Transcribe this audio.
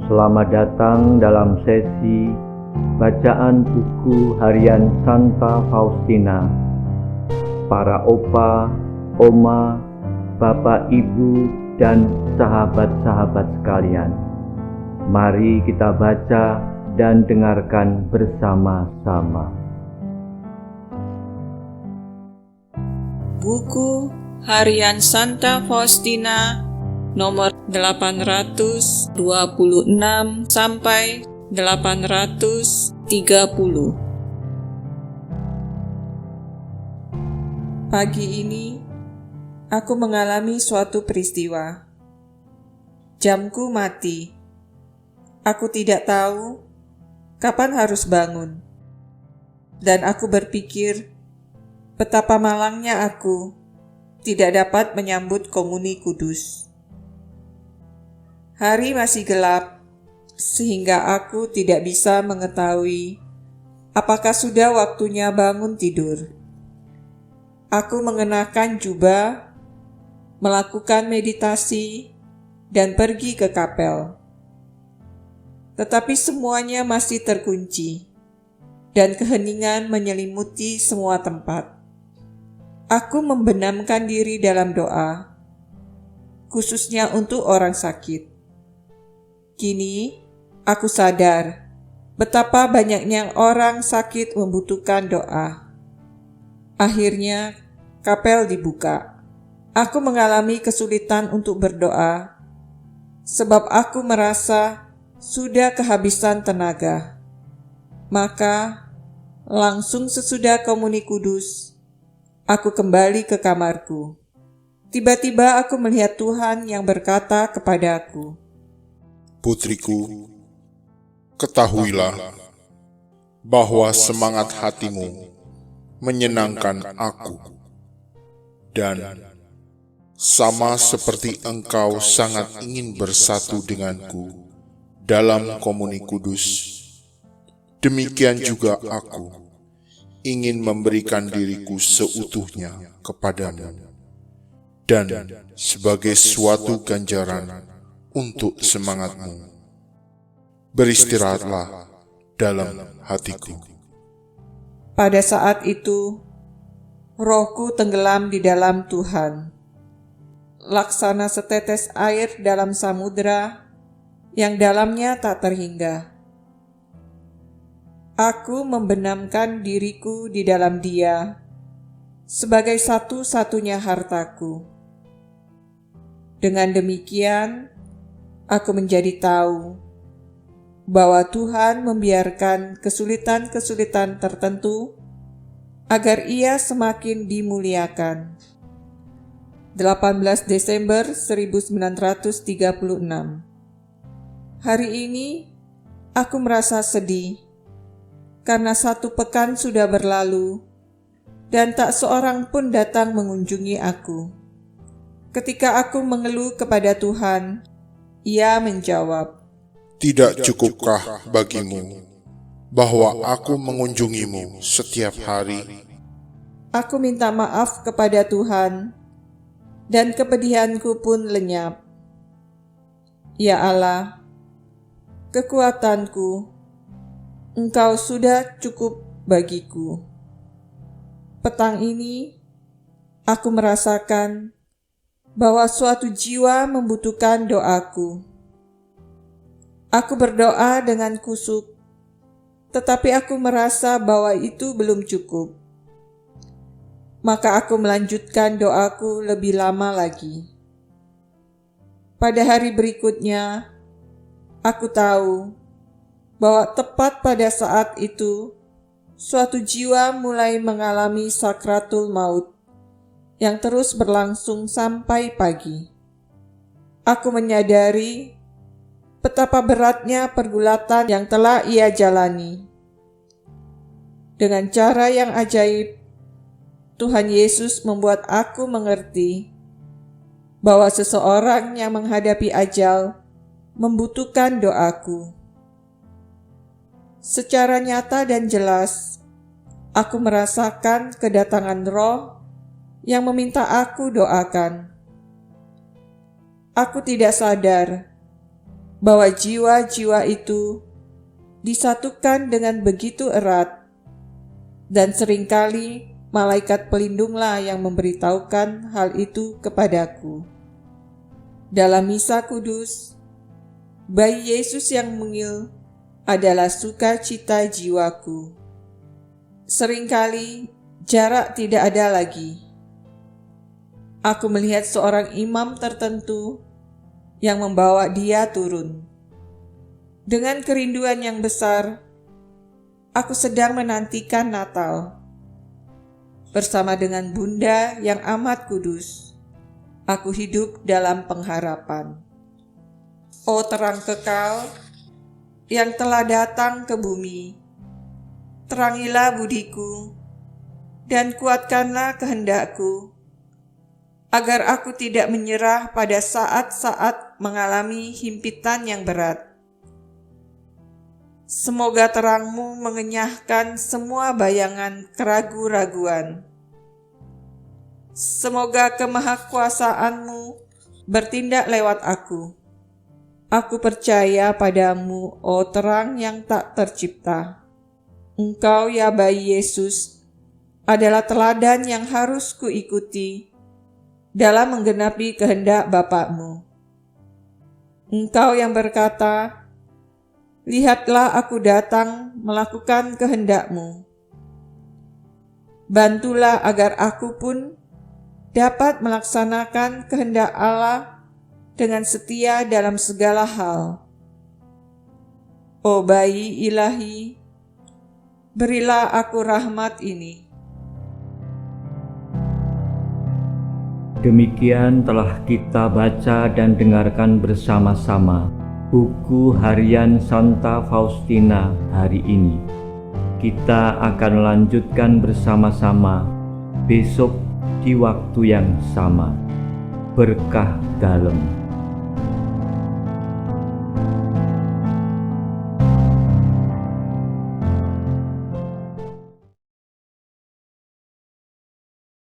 Selamat datang dalam sesi bacaan buku harian Santa Faustina. Para opa, oma, bapak, ibu, dan sahabat-sahabat sekalian, mari kita baca dan dengarkan bersama-sama. Buku harian Santa Faustina nomor 826 sampai 830. Pagi ini aku mengalami suatu peristiwa. Jamku mati. Aku tidak tahu kapan harus bangun. Dan aku berpikir betapa malangnya aku tidak dapat menyambut komuni kudus. Hari masih gelap, sehingga aku tidak bisa mengetahui apakah sudah waktunya bangun tidur. Aku mengenakan jubah, melakukan meditasi, dan pergi ke kapel. Tetapi semuanya masih terkunci, dan keheningan menyelimuti semua tempat. Aku membenamkan diri dalam doa, khususnya untuk orang sakit. Kini, aku sadar betapa banyaknya orang sakit membutuhkan doa. Akhirnya, kapel dibuka. Aku mengalami kesulitan untuk berdoa, sebab aku merasa sudah kehabisan tenaga. Maka, langsung sesudah komuni kudus, aku kembali ke kamarku. Tiba-tiba aku melihat Tuhan yang berkata kepadaku, "Putriku, ketahuilah bahwa semangat hatimu menyenangkan aku, dan sama seperti engkau sangat ingin bersatu denganku dalam komuni kudus, demikian juga aku ingin memberikan diriku seutuhnya kepadamu, dan sebagai suatu ganjaran untuk semangatmu, beristirahatlah dalam hatiku." Pada saat itu, rohku tenggelam di dalam Tuhan, laksana setetes air dalam samudera yang dalamnya tak terhingga. Aku membenamkan diriku di dalam Dia sebagai satu-satunya hartaku. Dengan demikian, aku menjadi tahu bahwa Tuhan membiarkan kesulitan-kesulitan tertentu agar Ia semakin dimuliakan. 18 Desember 1936. Hari ini aku merasa sedih karena 1 pekan sudah berlalu dan tak seorang pun datang mengunjungi aku. Ketika aku mengeluh kepada Tuhan, Ia menjawab, "Tidak cukupkah bagimu bahwa aku mengunjungimu setiap hari?" Aku minta maaf kepada Tuhan, dan kepedihanku pun lenyap. Ya Allah, kekuatanku, Engkau sudah cukup bagiku. Petang ini, aku merasakan bahwa suatu jiwa membutuhkan doaku. Aku berdoa dengan kusuk, tetapi aku merasa bahwa itu belum cukup. Maka aku melanjutkan doaku lebih lama lagi. Pada hari berikutnya, aku tahu bahwa tepat pada saat itu, suatu jiwa mulai mengalami sakratul maut yang terus berlangsung sampai pagi. Aku menyadari betapa beratnya pergulatan yang telah ia jalani. Dengan cara yang ajaib, Tuhan Yesus membuat aku mengerti bahwa seseorang yang menghadapi ajal membutuhkan doaku. Secara nyata dan jelas, aku merasakan kedatangan Roh yang meminta aku doakan. Aku tidak sadar bahwa jiwa-jiwa itu disatukan dengan begitu erat, dan seringkali malaikat pelindunglah yang memberitahukan hal itu kepadaku. Dalam misa kudus, bayi Yesus yang mungil adalah sukacita jiwaku. Seringkali jarak tidak ada lagi. Aku melihat seorang imam tertentu yang membawa dia turun. Dengan kerinduan yang besar, aku sedang menantikan Natal. Bersama dengan Bunda yang amat kudus, aku hidup dalam pengharapan. O terang kekal yang telah datang ke bumi, terangilah budiku dan kuatkanlah kehendakku, agar aku tidak menyerah pada saat-saat mengalami himpitan yang berat. Semoga terang-Mu mengenyahkan semua bayangan keraguan-raguan. Semoga kemahakuasaan-Mu bertindak lewat aku. Aku percaya padamu, oh terang yang tak tercipta. Engkau, ya bayi Yesus, adalah teladan yang harus kuikuti dalam menggenapi kehendak Bapa-Mu. Engkau yang berkata, "Lihatlah aku datang melakukan kehendak-Mu." Bantulah agar aku pun dapat melaksanakan kehendak Allah dengan setia dalam segala hal. O bayi ilahi, berilah aku rahmat ini. Demikian telah kita baca dan dengarkan bersama-sama buku harian Santa Faustina hari ini. Kita akan lanjutkan bersama-sama besok di waktu yang sama. Berkah dalam.